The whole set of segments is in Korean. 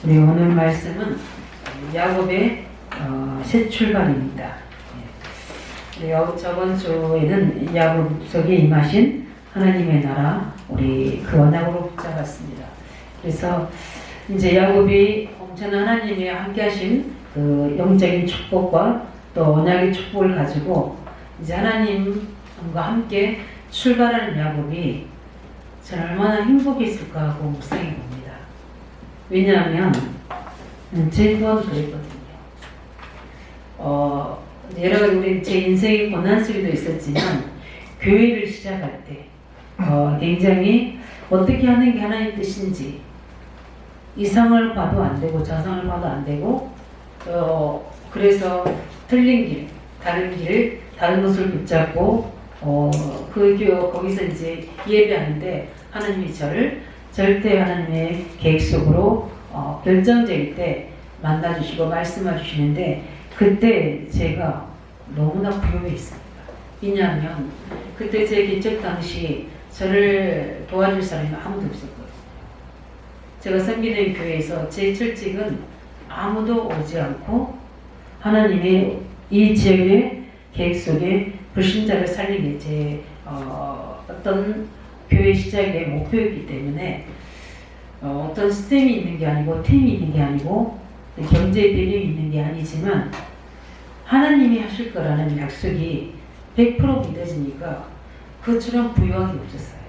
우리 오늘 말씀은 야곱의 새 출발입니다. 우리 저번 주에는 야곱 속에 임하신 하나님의 나라, 우리 그 언약으로 붙잡았습니다. 그래서 이제 야곱이 엄청난 하나님의 함께하신 그 영적인 축복과 또 언약의 축복을 가지고 이제 하나님과 함께 출발하는 야곱이 저는 얼마나 행복했을까 하고 묵상해 봅니다. 왜냐하면 제 또한 그랬거든요. 여러 가지 우리 제 인생의 고난 속에도 있었지만 교회를 시작할 때 굉장히 어떻게 하는 게 하나님 뜻인지 이상을 봐도 안 되고 저상을 봐도 안 되고 그래서 틀린 길, 다른 것을 붙잡고 거기서 이제 예배하는데 하나님이 저를 절대 하나님의 계획 속으로 결정적일 때 만나주시고 말씀해 주시는데 그때 제가 너무나 부유했습니다. 왜냐하면 그때 제 개척 당시 저를 도와줄 사람이 아무도 없었거든요. 제가 섬기는 교회에서 제 철칙은 아무도 오지 않고 하나님의 이 지역의 계획 속에 불신자를 살리기 제 어떤 교회 시작의 목표였기 때문에 어떤 스템이 있는 게 아니고 템이 있는 게 아니고 경제 배경이 있는 게 아니지만 하나님이 하실 거라는 약속이 100% 믿어지니까 그처럼 부유한 게 없었어요.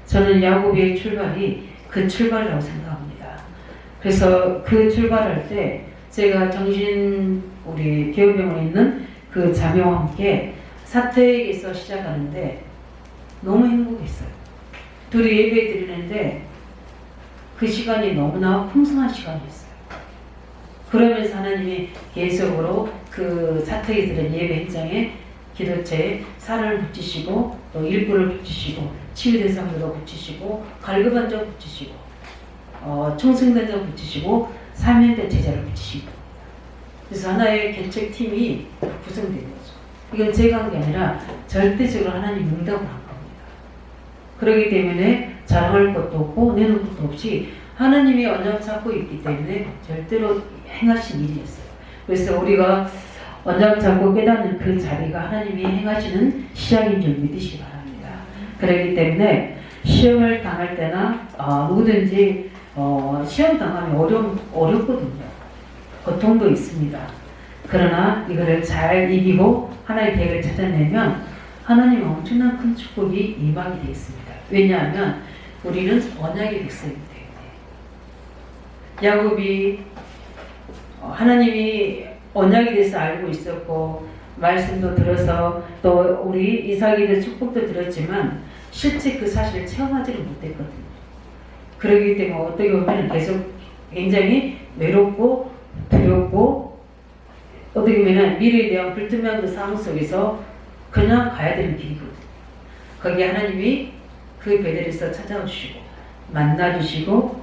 저는 야곱의 출발이 그 출발이라고 생각합니다. 그래서 그 출발할 때 제가 우리 개울병원에 있는 그 자매와 함께 사택에서 시작하는데 너무 행복했어요. 둘이 예배 드리는데 그 시간이 너무나 풍성한 시간이었어요. 그러면서 하나님이 계속으로 그 사택에 들은 예배 현장에 기도체에 살을 붙이시고 또 일부를 붙이시고 치유대상자도 붙이시고 갈급한 자 붙이시고 청승된 자 붙이시고 사면대 제자를 붙이시고 그래서 하나의 개척팀이 구성된 거죠. 이건 제가 한 게 아니라 절대적으로 하나님 응답을 한 겁니다. 그렇기 때문에 자랑할 것도 없고 내놓을 것도 없이 하나님이 언약 잡고 있기 때문에 절대로 행하신 일이었어요. 그래서 우리가 언약 잡고 깨닫는 그 자리가 하나님이 행하시는 시작인 줄 믿으시기 바랍니다. 그렇기 때문에 시험을 당할 때나 누구든지 시험 당하면 어렵거든요. 고통도 있습니다. 그러나 이거를 잘 이기고 하나의 계획을 찾아내면 하나님의 엄청난 큰 축복이 임하게 되어 있습니다. 왜냐하면 우리는 언약의 백성이기 때문에 야곱이 하나님이 언약에 대해서 알고 있었고 말씀도 들어서 또 우리 이삭에 대해 축복도 들었지만 실제 그 사실을 체험하지를 못했거든요. 그렇기 때문에 어떻게 보면 계속 굉장히 외롭고 두렵고 어떻게 보면 미래에 대한 불투명한 그 상황 속에서 그냥 가야 되는 길이거든요. 거기에 하나님이 그 베델에서 찾아와 주시고 만나 주시고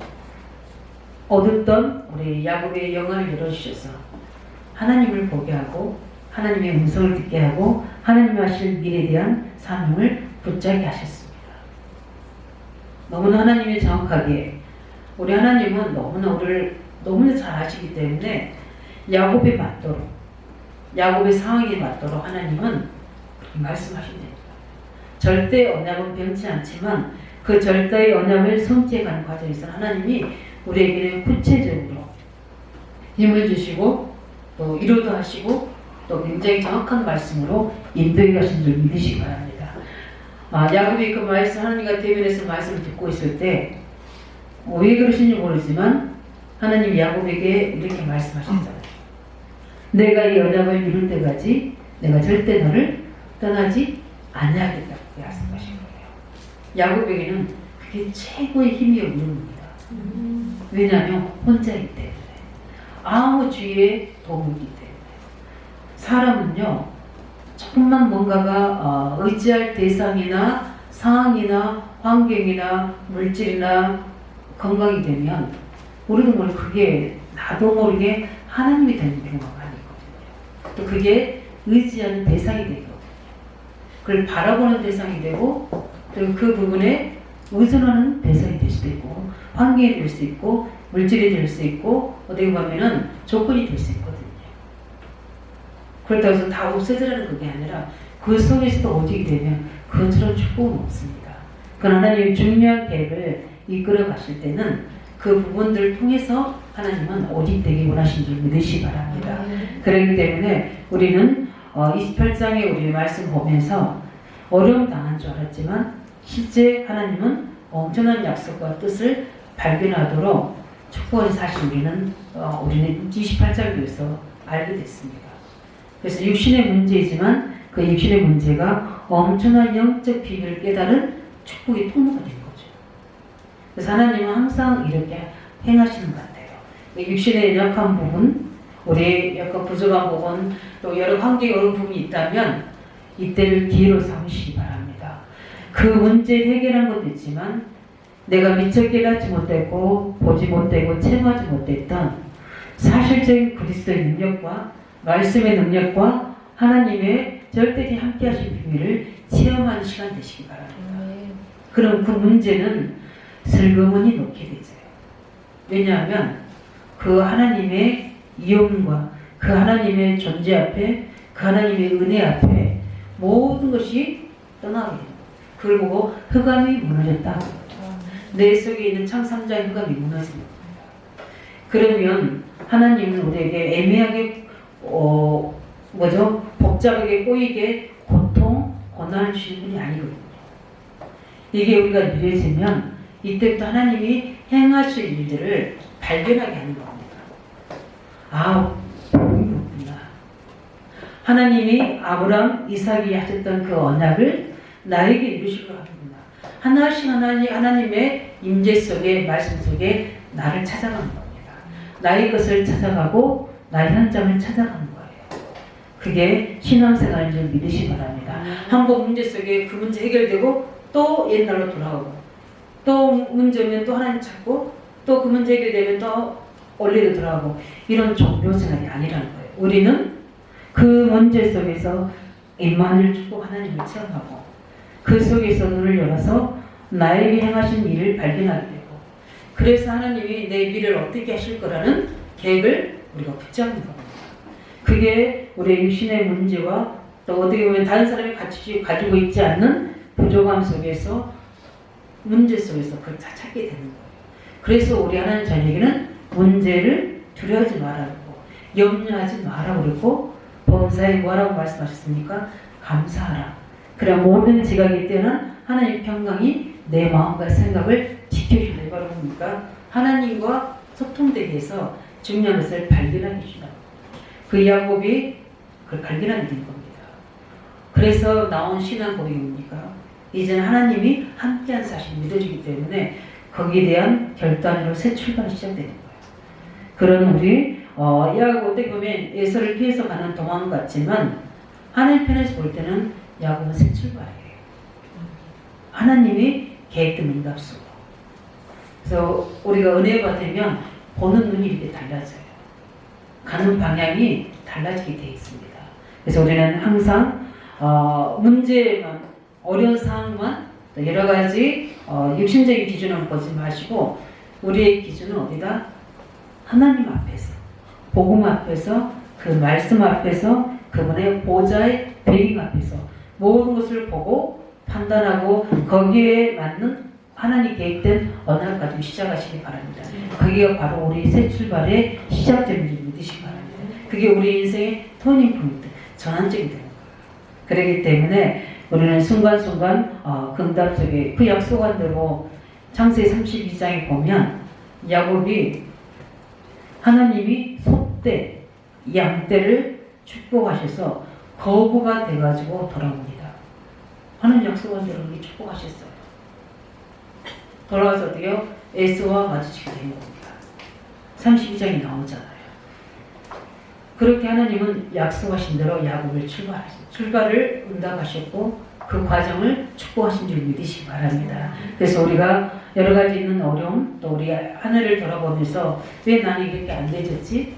어둡던 우리 야곱의 영안을 열어주셔서 하나님을 보게 하고 하나님의 음성을 듣게 하고 하나님이 하실 미래에 대한 사명을 붙잡게 하셨습니다. 너무나 하나님이 정확하게 우리 하나님은 너무나 우리를 너무나 잘 아시기 때문에 야곱에 맞도록 야곱의 상황에 맞도록 하나님은 말씀하신답니다. 절대 언약은 변치 않지만 그 절대의 언약을 성취해가는 과정에서 하나님이 우리에게는 구체적으로 힘을 주시고 또 위로도 하시고 또 굉장히 정확한 말씀으로 인도해 가신 줄 믿으시기 바랍니다. 야곱이 그 말씀 하나님과 대면해서 말씀을 듣고 있을 때 왜 그러신지 모르지만 하나님이 야곱에게 이렇게 말씀하셨잖아요. 내가 이 언약을 이룰 때까지 내가 절대 너를 떠나지 아니하겠다고 말씀하신 거예요. 야곱에게는 그게 최고의 힘이 없는 겁니다. 왜냐하면 혼자이기 때문에 아무 주위에 도움이 없기 때문에 사람은요 조금만 뭔가가 의지할 대상이나 상황이나 환경이나 물질이나 건강이 되면 우리도 모르게 그게 나도 모르게 하나님이 되는 경우가 많이 있거든요. 또 그게 의지하는 대상이 되거든요. 그걸 바라보는 대상이 되고 또 그 부분에 의존하는 대상이 될 수도 있고 환경이 될 수 있고 물질이 될 수 있고 어떻게 보면은 조건이 될 수 있거든요. 그렇다고 해서 다 없애지라는 그게 아니라 그 속에서도 오직이 되면 그것처럼 축복은 없습니다. 그러나 하나님의 중요한 계획을 이끌어 가실 때는 그 부분들을 통해서 하나님은 오직되기 원하신 줄 믿으시기 바랍니다. 그렇기 때문에 우리는 28장의 우리 말씀 보면서 어려움 당한 줄 알았지만 실제 하나님은 엄청난 약속과 뜻을 발견하도록 축복을 사실 우리는 28장에서 알게 됐습니다. 그래서 육신의 문제이지만 그 육신의 문제가 엄청난 영적 비밀을 깨달은 축복의 통로가 된 거죠. 그래서 하나님은 항상 이렇게 행하시는 것 같아요. 육신의 연약한 부분, 우리의 약간 부족한 부분, 또 여러 환경에 어려운 부분이 있다면 이때를 기회로 삼으시기 바랍니다. 그 문제를 해결한 것도 있지만 내가 미처 깨닫지 못했고 보지 못하고 체험하지 못했던 사실적인 그리스도의 능력과 말씀의 능력과 하나님의 절대히 함께 하신 비밀을 체험하는 시간 되시기 바랍니다. 그럼 그 문제는 슬그머니 놓게 되죠. 왜냐하면 그 하나님의 이용과 그 하나님의 존재 앞에 그 하나님의 은혜 앞에 모든 것이 떠나게 됩니다. 그걸 보고 흑암이 무너졌다. 내 속에 있는 창3자의 흑암이 무너집니다. 그러면 하나님은 우리에게 애매하게 복잡하게 꼬이게 고통, 고난을 주시는 분이 아니거든요. 이게 우리가 믿어지면 이때부터 하나님이 행하실 일들을 발견하게 하는 겁니다. 복이 없구나. 하나님이 아브라함, 이삭이 하셨던 그 언약을 나에게 이루시려고 하는구나. 하나씩 하나님의 임재 속에 말씀 속에 나를 찾아가는 겁니다. 나의 것을 찾아가고 나의 현장을 찾아가는 거예요. 그게 신앙생활인 줄 믿으시기 바랍니다. 한국 문제 속에 그 문제 해결되고 또 옛날로 돌아오고 또 문제 오면 또 하나님 찾고 또 그 문제 해결되면 또 원래로 돌아오고 이런 종교생활이 아니라는 거예요. 우리는 그 문제 속에서 임마누엘 축복 하나님을 체험하고 그 속에서 눈을 열어서 나에게 행하신 일을 발견하게 되고 그래서 하나님이 내 미래를 어떻게 하실 거라는 계획을 우리가 붙잡는 겁니다. 그게 우리의 육신의 문제와 또 어떻게 보면 다른 사람이 같이 가지고 있지 않는 부족함 속에서 문제 속에서 그걸 다 찾게 되는 거예요. 그래서 우리 하나님 자녀에게는 문제를 두려워하지 말라고 염려하지 말라고 그러고 범사에 뭐라고 말씀하셨습니까? 감사하라. 그래 모든 지각이 때는 하나님 평강이 내 마음과 생각을 지켜주는 바로 뭡니까? 하나님과 소통되기 위해서 중요한 것을 발견하게 해준다. 그 야곱이 그걸 발견하게 된 겁니다. 그래서 나온 신앙 고백이 뭡니까? 이제는 하나님이 함께한 사실을 믿어주기 때문에 거기에 대한 결단으로 새 출발이 시작되는 거예요. 그런 우리 야곱 어떻게 보면 에서를 피해서 가는 도망 같지만 하나님 편에서 볼 때는 야곱은 새 출발이에요. 하나님이 계획된 응답수고 그래서 우리가 은혜 받으면 보는 눈이 이렇게 달라져요. 가는 방향이 달라지게 되어 있습니다. 그래서 우리는 항상 문제만 어려운 상황만 여러 가지 육신적인 기준을 보지 마시고 우리의 기준은 어디다? 하나님 앞에서 복음 앞에서 그 말씀 앞에서 그분의 보좌의 배경 앞에서 모든 것을 보고 판단하고 거기에 맞는 하나님 계획된 언약을 가지고 시작하시기 바랍니다. 그게 바로 우리 새 출발의 시작점인지 믿으시기 바랍니다. 그게 우리 인생의 터닝 포인트, 전환점이 되는 거예요. 그렇기 때문에 우리는 순간순간 그 응답 속에 그 약속한 대로 창세기 32장에 보면 야곱이 하나님이 소떼, 양떼를 축복하셔서 거부가 돼가지고 돌아옵니다. 하나님 약속한 대로 축복하셨어요. 돌아와서 어떻게요? 에서와 마주치게 된 겁니다. 32장이 나오잖아요. 그렇게 하나님은 약속하신 대로 야곱을 출발을 응답하셨고 그 과정을 축복하신 줄 믿으시기 바랍니다. 그래서 우리가 여러 가지 있는 어려움 또 우리 하늘을 돌아보면서 왜 나는 이렇게 안 되졌지?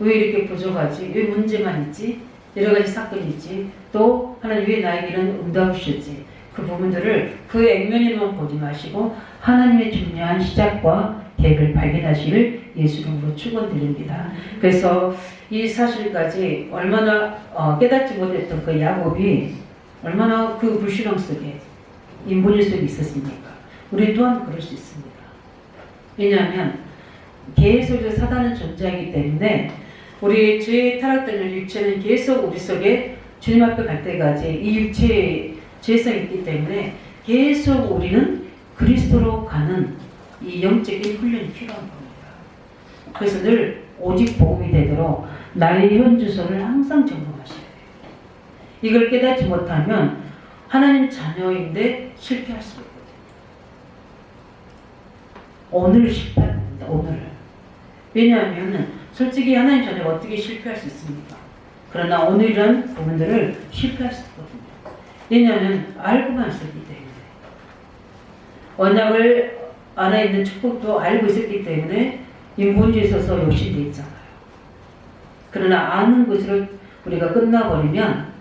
왜 이렇게 부족하지? 왜 문제만 있지? 여러 가지 사건이 있지? 또 하나님 왜 나에게 이런 응답을 주셨지? 그 부분들을 그 액면에만 보지 마시고 하나님의 중요한 시작과 계획을 발견하시길 예수 이름으로 축원드립니다. 그래서 이 사실까지 얼마나 깨닫지 못했던 그 야곱이 얼마나 그 불신앙 속에 인본일 속에 있었습니까? 우리 또한 그럴 수 있습니다. 왜냐하면 계속 사단은 존재하기 때문에 우리 죄의 타락되는 육체는 계속 우리 속에 주님 앞에 갈 때까지 이 육체의 죄성이 있기 때문에 계속 우리는 그리스도로 가는 이 영적인 훈련이 필요한 겁니다. 그래서 늘 오직 복음이 되도록 나의 현 주소를 항상 점검하셔야 돼요. 이걸 깨닫지 못하면 하나님 자녀인데 실패할 수 있거든요. 오늘 실패합니다. 오늘. 왜냐하면 솔직히 하나님 자녀가 어떻게 실패할 수 있습니까? 그러나 오늘은 부분들을 실패할 수 있거든요. 왜냐하면 알고만 있었기 때문에. 언약을 안에 있는 축복도 알고 있었기 때문에 인본주의에 있어서 욕심돼 있잖아요. 그러나 아는 것으로 우리가 끝나버리면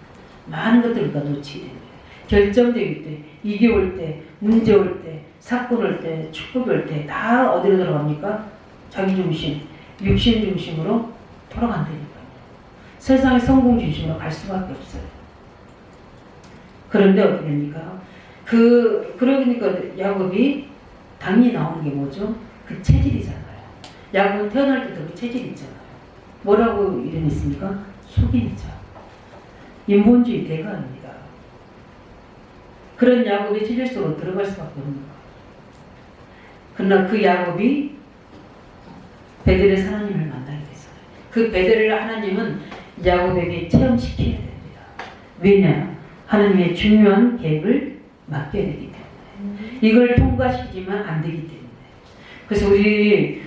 많은 것들을 우리가 놓치게 됩니다. 결정되기 때, 위기 올 때, 문제 올 때, 사건 올 때, 축복이 올 때 다 어디로 들어갑니까? 자기 중심, 육신 중심으로 돌아간다니까요. 세상의 성공 중심으로 갈 수밖에 없어요. 그런데 어떻게 됩니까? 그러니까 야곱이 당연히 나오는 게 뭐죠? 그 체질이잖아요. 야곱은 태어날 때도 그 체질이 있잖아요. 뭐라고 이름했습니까? 속임이죠. 인본주의 대가입니다. 그런 야곱의 체질 속으로 들어갈 수밖에 없는 거예요. 그러나 그 야곱이 베델의 하나님을 만나게 됐어요. 그 베델을 하나님은 야곱에게 체험시켜야 됩니다. 왜냐? 하나님의 중요한 계획을 맡겨야 되기 때문에. 이걸 통과시키지만 안 되기 때문에. 그래서 우리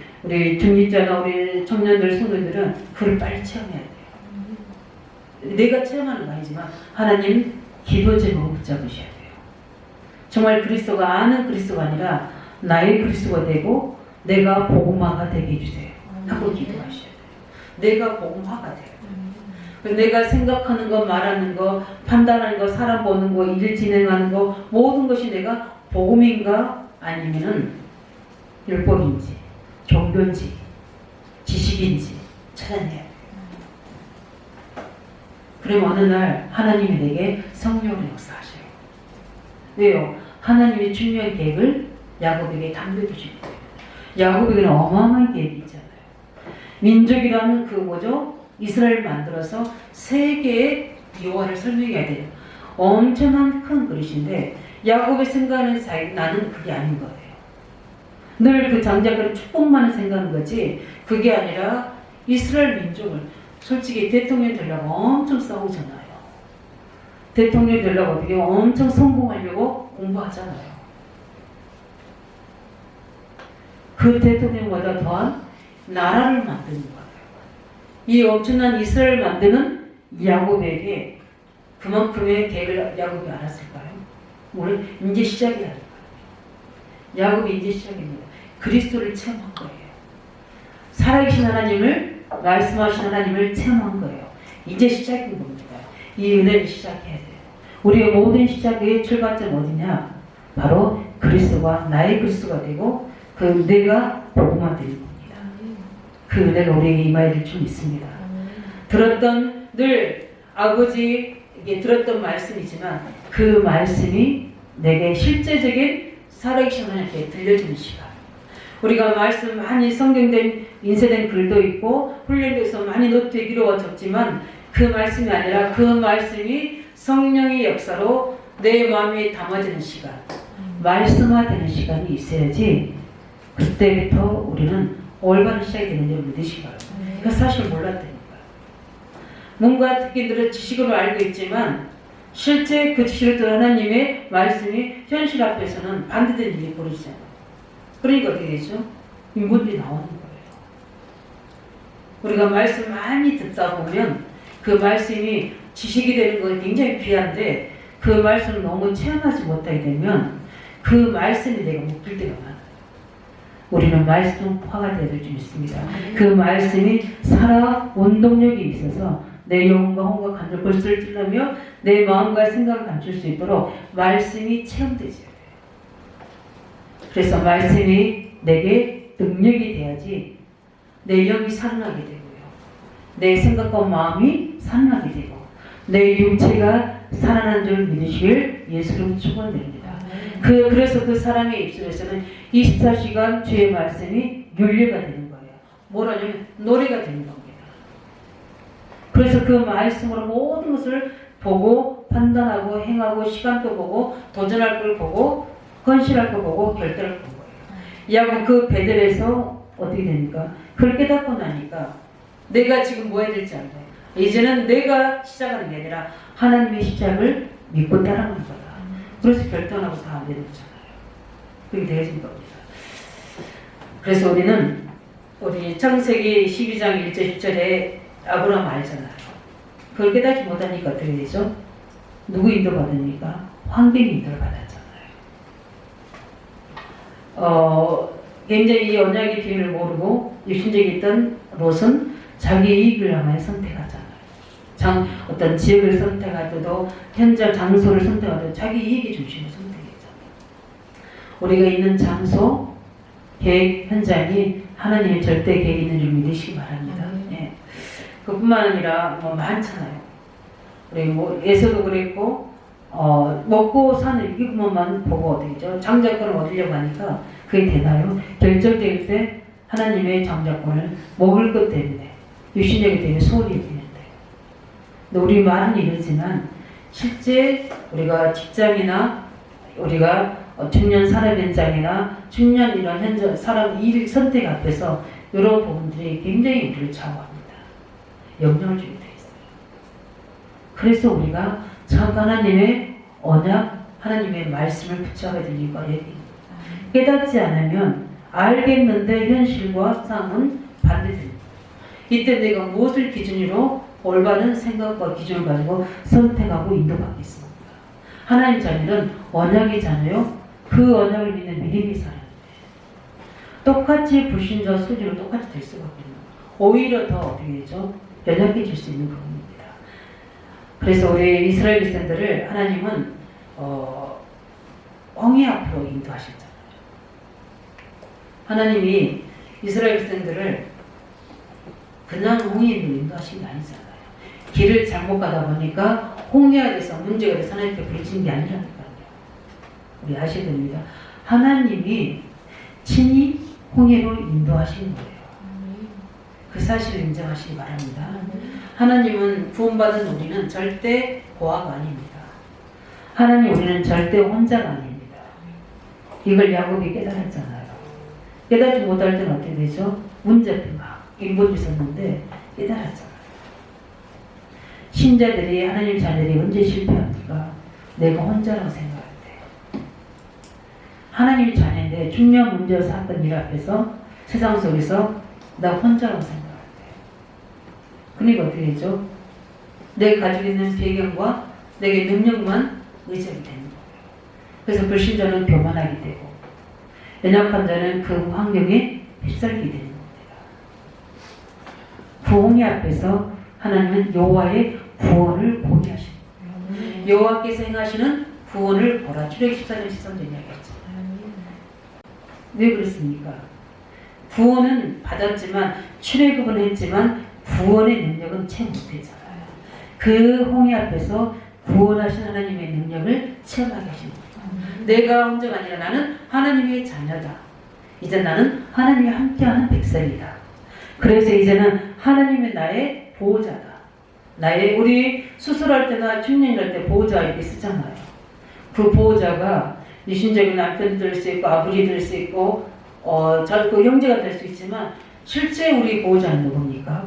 중립자나 우리 청년들, 성도들은 그걸 빨리 체험해야 돼요. 내가 체험하는 거 아니지만 하나님 기도 제목을 붙잡으셔야 돼요. 정말 그리스도가 아는 그리스도가 아니라 나의 그리스도가 되고 내가 복음화가 되게 해주세요. 하고 기도하셔야 돼요. 내가 복음화가 돼요. 내가 생각하는 거, 말하는 거, 판단하는 거, 사람 보는 거, 일 진행하는 거 모든 것이 내가 복음인가 아니면은 율법인지 종교인지 지식인지 찾아내야 돼요. 그럼 어느 날 하나님이 내게 성령으로 역사하셔요. 왜요? 하나님의 중요한 계획을 야곱에게 담겨주시기 때문에. 야곱에게는 어마어마한 계획이 있잖아요. 민족이라는 그 뭐죠? 이스라엘 만들어서 세계의 여호와를 설명해야 돼요. 엄청난 큰 그릇인데 야곱의 생각하는 나는 그게 아닌 거예요. 늘 그 장자들의 축복만을 생각하는 거지 그게 아니라 이스라엘 민족을 솔직히 대통령 되려고 엄청 싸우잖아요. 대통령 되려고 어떻게 엄청 성공하려고 공부하잖아요. 그 대통령보다 더한 나라를 만드는 거예요. 이 엄청난 이스라엘을 만드는 야곱에게 그만큼의 계획을 야곱이 알았을까요? 오늘 이제 시작이라는 거예요. 야곱이 이제 시작입니다. 그리스도를 체험한 거예요. 살아계신 하나님을, 말씀하신 하나님을 체험한 거예요. 이제 시작인 겁니다. 이 은혜를 시작해야 돼요. 우리의 모든 시작의 출발점 어디냐? 바로 그리스도가 나의 그리스도가 되고 그 은혜가 복음화 되는 겁니다. 그 은혜가 우리에게 임하여 될 줄 믿습니다. 들었던 늘 아버지에게 들었던 말씀이지만 그 말씀이 내게 실제적인 살아계신 하나님께 들려주는 시간. 우리가 말씀 많이 성경된 인쇄된 글도 있고 훈련돼서 많이 노트에 기록어졌지만 그 말씀이 아니라 그 말씀이 성령의 역사로 내 마음에 담아지는 시간, 말씀화되는 시간이 있어야지 그때부터 우리는 올바른 시작이 되는 줄 믿으시기 바랍니다. 그 사실 몰랐다니까요. 뭔가 듣기들은 지식으로 알고 있지만 실제 그 지식을 듣는 하나님의 말씀이 현실 앞에서는 반대되는 일이 벌어지잖아요. 그러니까 어떻게 되죠? 인본주의 나오는 거예요. 우리가 말씀 많이 듣다 보면 그 말씀이 지식이 되는 건 굉장히 귀한데 그 말씀을 너무 체험하지 못하게 되면 그 말씀이 내가 못 들 때가 많아요. 우리는 말씀화가 되어야 될 줄 믿습니다. 그 말씀이 살아 원동력이 있어서 내 영혼과 혼과 간절 골수를 찔러며 내 마음과 생각을 감출 수 있도록 말씀이 체험되지. 그래서 말씀이 내게 능력이 돼야지 내 영이 살아나게 되고요. 내 생각과 마음이 살아나게 되고 내 육체가 살아난 줄 믿으시길 예수로 축원드립니다. 그래서 그 사람의 입술에서는 24시간 주의 말씀이 윤례가 되는 거예요. 뭐라냐면 노래가 되는 겁니다. 그래서 그 말씀으로 모든 것을 보고 판단하고 행하고 시간도 보고 도전할 걸 보고 헌신할 걸 보고 결단할 걸 거예요. 야곱 그 베델에서 어떻게 됩니까? 그걸 깨닫고 나니까 내가 지금 뭐 해야 될지 알아요. 이제는 내가 시작하는 게 아니라 하나님의 시작을 믿고 따라가는 거다. 그래서 결단하고 다 내놓잖아요. 그게 되어진 겁니다. 그래서 우리 창세기 12장 1절 10절에 아브라함 알잖아요. 그걸 깨닫지 못하니까 어떻게 되죠? 누구 인도 받으니까? 환경 인도를 받았잖아요. 굉장히 이 언약의 비밀을 모르고 육신적에 있던 롯은 자기 이익을 향하여 선택하잖아요. 어떤 지역을 선택할 때도 현장 장소를 선택할 때도 자기 이익의 중심을 선택했잖아요. 우리가 있는 장소, 계획, 현장이 하나님의 절대 계획이 있는 줄 믿으시기 바랍니다. 예. 그뿐만 아니라 뭐 많잖아요. 우리 예서도 그랬고 먹고 사는 이것만 보고 어디죠? 장자권을 얻으려고 하니까 그게 되나요? 결정될 때 하나님의 장자권을 먹을 것 때문에 육신적이 때문에 소홀히 되는데 우리 말은 이러지만 실제 우리가 직장이나 우리가 중년 산업 현장이나 중년 이런 현장 사람 일 선택 앞에서 이런 부분들이 굉장히 우리를 좌우합니다. 영향을 주게 돼 있어요. 그래서 우리가 참 하나님의 언약, 하나님의 말씀을 붙잡아야 될 이유가 여기입니다. 깨닫지 않으면 알겠는데 현실과 상은 반대됩니다. 이때 내가 무엇을 기준으로 올바른 생각과 기준을 가지고 선택하고 인도받겠습니까? 하나님 자녀는 언약의 자녀요. 그 언약을 믿는 믿음의 사람입니다. 똑같이 불신자 수준으로 똑같이 될 수가 없는 오히려 더 어떻게 되죠? 연약해질 수 있는 부분입니다. 그래서 우리 이스라엘 백성들을 하나님은 홍해 앞으로 인도하셨잖아요. 하나님이 이스라엘 백성들을 그냥 홍해로 인도하신 게 아니잖아요. 길을 잘못 가다 보니까 홍해가 돼서 문제가 돼서 하나님께 부르친 게 아니라니까요. 우리 아셔야 됩니다. 하나님이 친히 홍해로 인도하신 거예요. 그 사실을 인정하시기 바랍니다. 하나님은 구원받은 우리는 절대 고아가 아닙니다. 하나님 우리는 절대 혼자가 아닙니다. 이걸 야곱이 깨달았잖아요. 깨닫지 못할 때는 어떻게 되죠? 문제 앞에 막 일본이 있었는데 깨달았잖아요. 신자들이 하나님 자녀들이 언제 실패합니까? 내가 혼자라고 생각할 때. 하나님 자녀인데 중요한 문제와 사건 일 앞에서 세상 속에서 나 혼자라고 생각할 때. 그러니까 어떻게 되죠? 내가 가지고 있는 배경과 내게 능력만 의존이 되는 거예요. 그래서 불신자는 교만하게 되고 연약한 자는 그 환경에 휩쓸리게 되는 겁니다. 구홍이 앞에서 하나님은 여호와의 구원을 공개하시는 거예요. 여호와께서 행하시는 구원을 보라. 출애굽기 14장 13절 이야기했잖아요. 왜 그렇습니까? 구원은 받았지만 출애굽은 했지만 구원의 능력은 채 못했잖아요. 그 홍해 앞에서 구원하신 하나님의 능력을 체험하게 하신 거예요. 내가 혼자가 아니라 나는 하나님의 자녀다. 이제 나는 하나님이 함께하는 백성이다. 그래서 이제는 하나님의 나의 보호자다. 우리 수술할 때나 중년할 때 보호자 이렇게 쓰잖아요. 그 보호자가 유신적인 남편이 될 수 있고 아버지 될 수 있고 그 형제가 될 수 있지만 실제 우리 보호자는 누굽니까?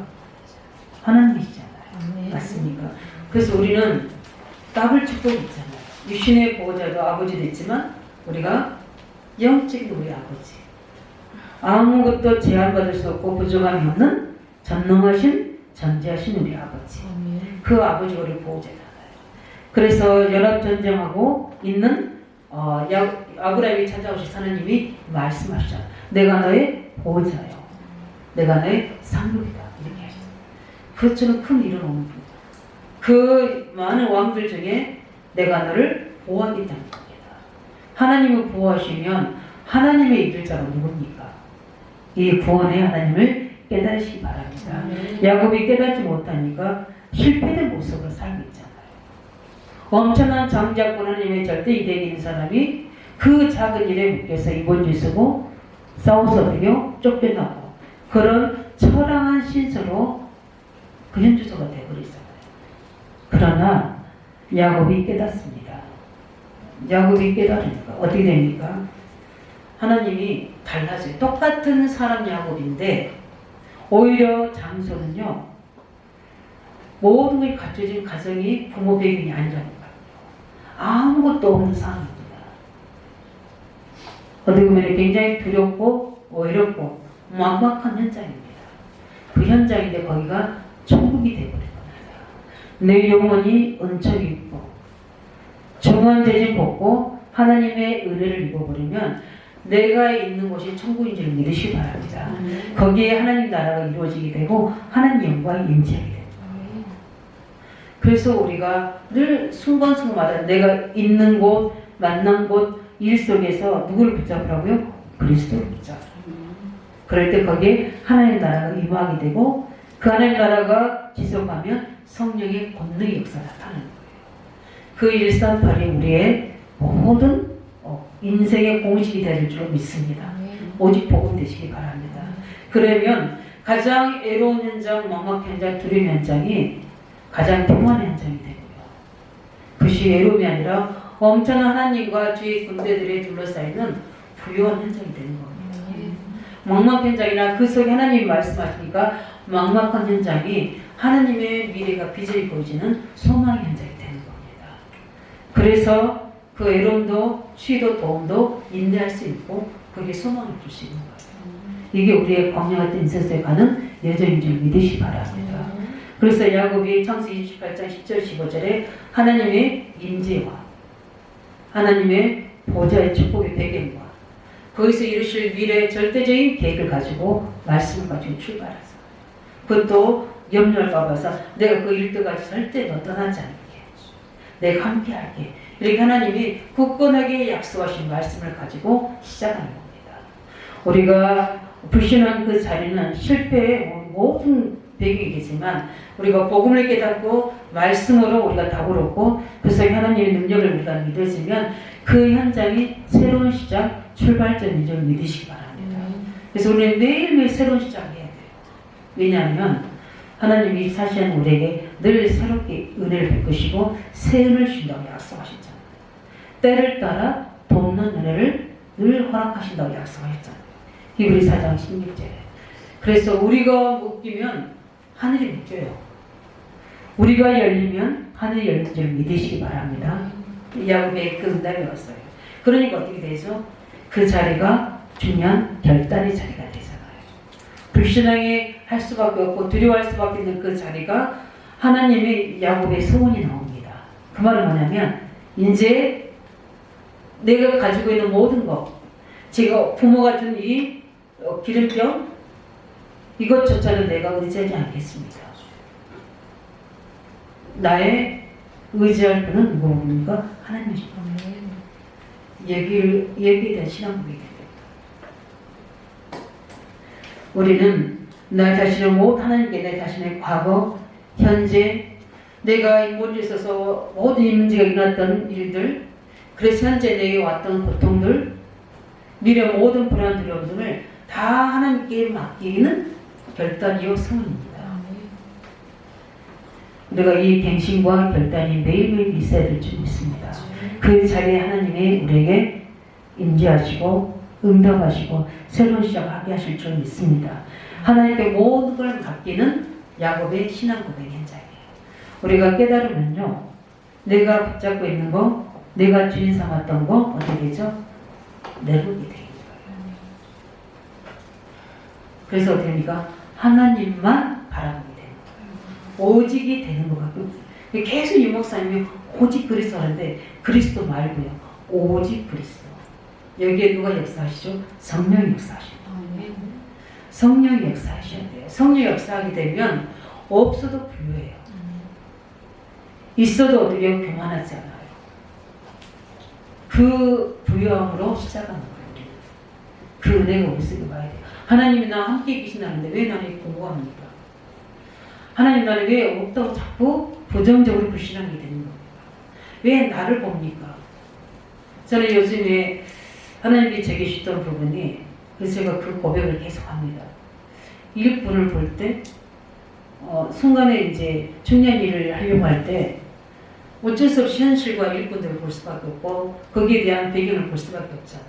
하나님이시잖아요. 맞습니까? 그래서 우리는 더블 축복이 있잖아요. 유신의 보호자도 아버지도 있지만 우리가 영적인 우리 아버지. 아무것도 제한받을 수 없고 부족함이 없는 전능하신 전지하신 우리 아버지. 그 아버지가 우리 보호자잖아요. 그래서 연합전쟁하고 있는 아브라함이 찾아오신 하나님이 말씀하시잖아요. 내가 너의 보호자요. 내가 너의 상급이다. 이렇게 하셨어요. 그것처럼 큰 일은 없는 분이다. 그 많은 왕들 중에 내가 너를 보호하기 때문입니다. 하나님을 보호하시면 하나님의 이길 자가 누굽니까? 이 구원의 하나님을 깨달으시기 바랍니다. 야곱이 깨닫지 못하니까 실패된 모습으로 살고 있잖아요. 엄청난 장자권 하나님의 절대 이대에 있는 사람이 그 작은 일에 묶여서 이본질 쓰고 싸워서 되려 쫓겨나고 그런 처량한 신세로 근현주소가 되어버리잖아요. 그러나 야곱이 깨닫습니다. 야곱이 깨달으니까 어떻게 됩니까? 하나님이 달라져요. 똑같은 사람 야곱인데 오히려 장소는요, 모든 것이 갖춰진 가정이 부모 배경이 아니라는 거예요. 아무것도 없는 상황입니다. 어떻게 보면 굉장히 두렵고 어렵고 막막한 현장입니다. 그 현장인데 거기가 천국이 되어버린 겁니다. 내 영혼이 은총이 있고 정원대진 벗고 하나님의 은혜를 입어버리면 내가 있는 곳이 천국인 줄 믿으시기 바랍니다. 거기에 하나님 나라가 이루어지게 되고 하나님 영광이 임재하게 됩니다. 그래서 우리가 늘 순간순간마다 내가 있는 곳, 만난 곳, 일 속에서 누구를 붙잡으라고요? 그리스도를 붙잡으라고. 그럴 때 거기에 하나님 나라가 임하게 되고 그 하나님 나라가 지속하면 성령의 권능의 역사가 나타나는 거예요. 그 일산팔이 우리의 모든 인생의 공식이 될 줄 믿습니다. 오직 복음 되시기 바랍니다. 그러면 가장 애로운 현장, 막막 현장, 두려움 현장이 가장 평안의 현장이 되고요. 그것이 애로움이 아니라 엄청난 하나님과 주의 군대들에 둘러싸이는 부유한 현장이 되는 겁니다. 막막 현장이나 그 속에 하나님이 말씀하시니까 막막한 현장이 하나님의 미래가 비전이 보여지는 소망의 현장이 되는 겁니다. 그래서 그 애로움도 취도 도움도 인내할 수 있고 그게 소망을 줄 수 있는 거예요. 이게 우리의 광야같은 인생에 가는 여정인 줄 믿으시기 바랍니다. 그래서 야곱이 창세기 28장 10절 15절에 하나님의 임재와 하나님의 보좌의 축복의 배경과 거기서 이루실 미래의 절대적인 계획을 가지고 말씀을 가지고 출발하자. 그것도 염려할까 봐서 내가 그 일때까지 절대 너 떠나지 않게 내가 함께 할게. 이렇게 하나님이 굳건하게 약속하신 말씀을 가지고 시작하는 겁니다. 우리가 불신한 그 자리는 실패의 모든 배경이겠지만 우리가 복음을 깨닫고 말씀으로 우리가 답을 얻고 그 속에 하나님의 능력을 우리가 믿어지면 그 현장이 새로운 시작, 출발점인 줄 믿으시기 바랍니다. 그래서 우리는 매일매일 새로운 시작을 해야 돼요. 왜냐하면 하나님이 사시한 우리에게 늘 새롭게 은혜를 베푸시고 새 은혜를 주신다고 약속하셨잖아요. 때를 따라 돕는 은혜를 늘 허락하신다고 약속하셨잖아요. 히브리 4장 16절에. 그래서 우리가 묶이면 하늘이 묶여요. 우리가 열리면 하늘이 열린 줄 믿으시기 바랍니다. 야곱의 그 응답이 왔어요. 그러니까 어떻게 되죠? 그 자리가 중요한 결단의 자리가 되잖아요. 불신앙에 할 수밖에 없고 두려워할 수밖에 없는 그 자리가 하나님의 야곱의 소원이 나옵니다. 그 말은 뭐냐면 이제 내가 가지고 있는 모든 것, 제가 부모가 준 이 기름병 이것조차도 내가 의지하지 않겠습니다. 나의 의지할 분은 누구입니까? 하나님이십니다. 여기에 대한 신앙 고백입니다. 우리는 나 자신을 못 하나님께 내 자신의 과거, 현재, 내가 이 문제에 있어서 모든 이 문제가 일어났던 일들, 그래서 현재 내게 왔던 고통들, 미래 모든 불안 두려움을 다 하나님께 맡기는 결단이요 성원입니다. 우리가 이 갱신과 결단이 매일매일 있어야 될 줄 믿습니다. 그 자리에 하나님이 우리에게 임재하시고 응답하시고 새로운 시작을 하게 하실 줄 믿습니다. 하나님께 모든 걸 맡기는 야곱의 신앙 고백 현장이에요. 우리가 깨달으면요, 내가 붙잡고 있는 거, 내가 주인 삼았던 거 어떻게 되죠? 내놓게 되는 거예요. 그래서 어떻게 됩니까? 하나님만 바라보게 되는 거예요. 오직이 되는 것 같고 계속 이 목사님이 오직 그리스도 하는데 그리스도 말고요, 오직 그리스도. 여기에 누가 역사하시죠? 성령이 역사하십니다. 성령이 역사하셔야 돼요. 성령이 역사하게 되면 없어도 부유해요. 있어도 어떻게 교만하지 않아요. 그 부여함으로 시작하는 거예요. 그 은혜가 우리 속에 와야 돼요. 하나님이 나와 함께 계신다는데 왜 나를 공고합니까? 하나님 나를 왜 없다고 자꾸 부정적으로 불신하게 되는 겁니까? 왜 나를 봅니까? 저는 요즘에 하나님이 제게 주셨던 부분이, 그래서 제가 그 고백을 계속합니다. 일꾼을 볼 때 순간에 이제 중요한 일을 하려고 할 때 어쩔 수 없이 현실과 일꾼들을 볼 수밖에 없고 거기에 대한 배경을 볼 수밖에 없잖아요.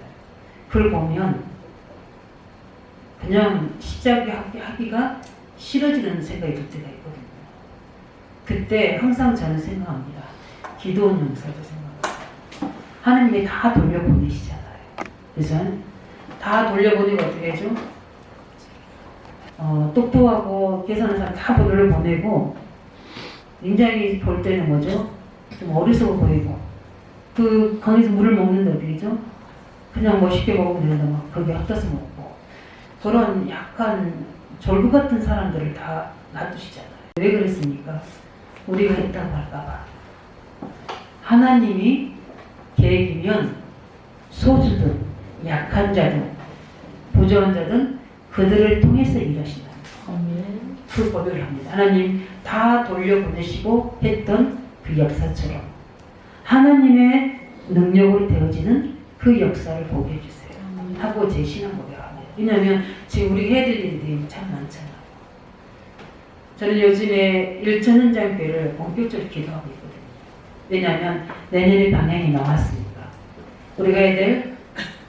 그걸 보면 그냥 시작하기가 싫어지는 생각이 들 때가 있거든요. 그때 항상 저는 생각합니다. 기도원 용사도 생각합니다. 하나님이 다 돌려보내시잖아요. 그래서 다 돌려보내고 어떻게 해줘? 똑똑하고 계산하는 사람 다 돌려보내고 굉장히 볼 때는 뭐죠? 좀 어리석어 보이고 그 강에서 물을 먹는데 어디죠? 그냥 멋있게 먹으면 되는데 막 거기 헛다서 먹고 그런 약간 졸부 같은 사람들을 다 놔두시잖아요. 왜 그랬습니까? 우리가 했다고 할까봐. 하나님이 계획이면 소수든 약한 자든 부족한 자든 그들을 통해서 일하신다. 그 고백을 합니다. 하나님 다 돌려보내시고 했던 그 역사처럼 하나님의 능력으로 되어지는 그 역사를 보게 해주세요. 하고 제 신앙 고백을 합니다. 왜냐하면 지금 우리 해야 될 일들이 참 많잖아요. 저는 요즘에 일천 현장교회를 본격적으로 기도하고 있거든요. 왜냐하면 내년에 방향이 나왔으니까 우리가 해야 될,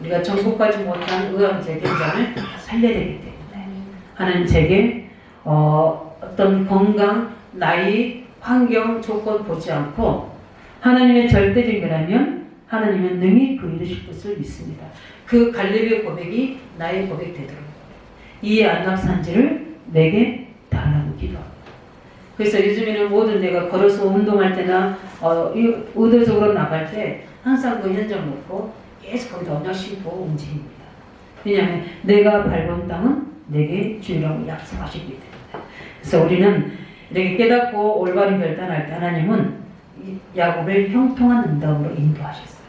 우리가 정복하지 못한 의학적 현장을 살려야 되기 때문에 하나님 제게 어떤 건강, 나이, 환경, 조건 보지 않고 하나님의 절대적인 거라면 하나님은 능히 그 이루실 것을 믿습니다. 그 갈렙의 고백이 나의 고백 되도록 이 안락산지를 내게 달라고 기도합니다. 그래서 요즘에는 모든 내가 걸어서 운동할 때나 의도적으로 나갈 때 항상 그 현장 놓고 계속 거기다 언약 신고 움직입니다. 왜냐하면 내가 밟은 땅은 내게 주라고 약속하시기 때문에. 그래서 우리는 이렇게 깨닫고 올바른 결단할 때 하나님은 야곱을 형통한 응답으로 인도하셨어요.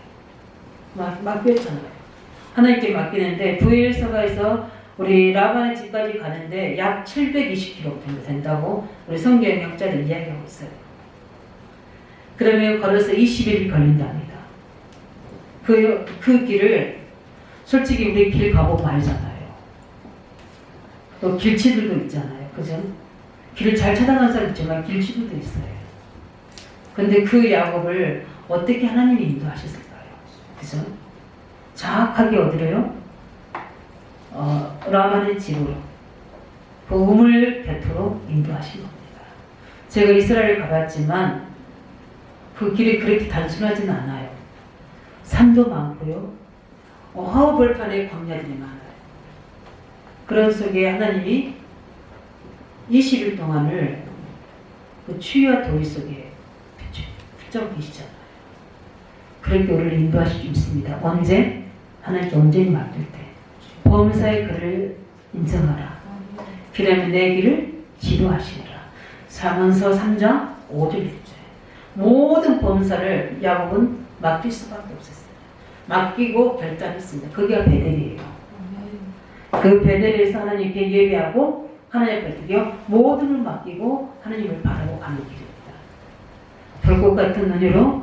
맡겼잖아요. 하나님께 맡기는데 부엘서가에서 우리 라반의 집까지 가는데 약 720km 정도 된다고 우리 성경학자들 이야기하고 있어요. 그러면 걸어서 20일 걸린답니다. 그 길을 솔직히 우리 길 가보면 알잖아요. 또 길치들도 있잖아요. 그죠? 길을 잘 찾아가는 사람 있지만 길치들도 있어요. 근데 그 야곱을 어떻게 하나님이 인도하셨을까요? 그죠? 정확하게 어디로요? 라반의 집으로 그 우물 곁으로 인도하신 겁니다. 제가 이스라엘 가봤지만 그 길이 그렇게 단순하지는 않아요. 산도 많고요. 화우벌판의 광야들이 많아요. 그런 속에 하나님이 20일 동안을 그 추위와 더위 속에 붙잡고 계시잖아요. 그렇게 우리를 인도하실 수 있습니다. 언제? 하나님께 온전히 맡길 때. 범사의 그를 인정하라. 그러면 내 길을 지도하시라. 사문서 3장 5절 6절. 모든 범사를 야곱은 맡길 수밖에 없었어요. 맡기고 결단했습니다. 그게 베델이에요. 그 베델에서 하나님께 예배하고 하나님 앞에 모든 걸 맡기고 하나님을 바라고 가는 길입니다. 불꽃 같은 눈으로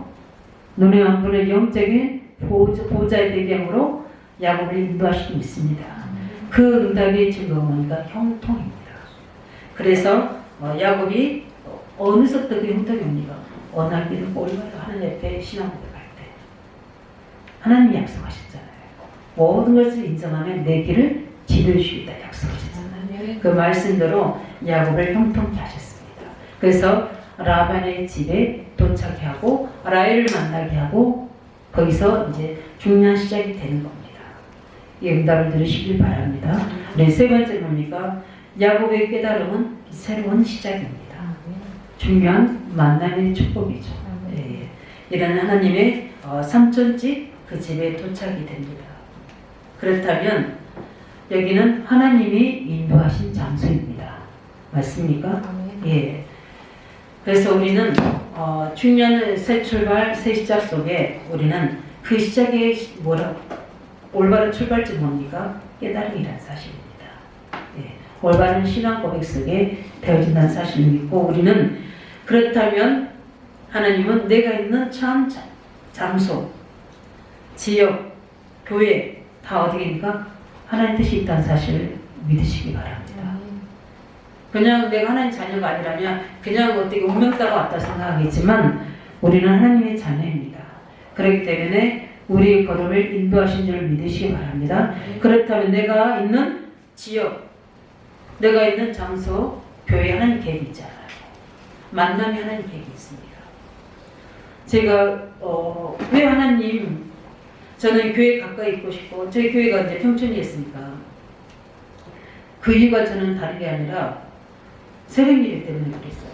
눈에 안 보는 영적인 보호자의 배경으로 야곱을 인도하시고 있습니다. 그 응답의 증거가 형통입니다. 그래서 야곱이 어느 속도 그 형통이 옵니까? 언약기를 올바로 하나님 앞에 신앙 고백할 때 하나님이 약속하셨잖아요. 모든 것을 인정하면 내 길을 지도해 주시겠다 약속하셨잖아요. 그 말씀대로 야곱을 형통케 하셨습니다. 그래서 라반의 집에 도착해 하고 라헬을 만나게 하고 거기서 이제 중요한 시작이 되는 겁니다. 이 응답을 들으시길 바랍니다. 네, 세 번째 뭡니까? 야곱의 깨달음은 새로운 시작입니다. 중요한 만남의 축복이죠. 네, 이런 하나님의 삼촌집 그 집에 도착이 됩니다. 그렇다면 여기는 하나님이 인도하신 장소입니다. 맞습니까? 예. 그래서 우리는 중요한 새 출발, 새 시작 속에 우리는 그 시작의 올바른 출발점이 뭡니까? 깨달음이라는 사실입니다. 예, 올바른 신앙 고백 속에 되어진다는 사실을 믿고 우리는 그렇다면 하나님은 내가 있는 참 장소, 지역, 교회 다 어디입니까? 하나님 뜻이 있다는 사실을 믿으시기 바랍니다. 그냥 내가 하나님 자녀가 아니라면 그냥 어떻게 운명 따라 왔다 생각하겠지만 우리는 하나님의 자녀입니다. 그렇기 때문에 우리의 걸음을 인도하신 줄 믿으시기 바랍니다. 그렇다면 내가 있는 지역, 내가 있는 장소, 교회에 하나님 계획이 있잖아요. 만남이 하나님 계획이 있습니다. 제가 왜 하나님 저는 교회 가까이 있고 싶고 저희 교회가 이제 평촌이었으니까 그 이유가 저는 다른 게 아니라 새벽 예배 때문에 그랬어요.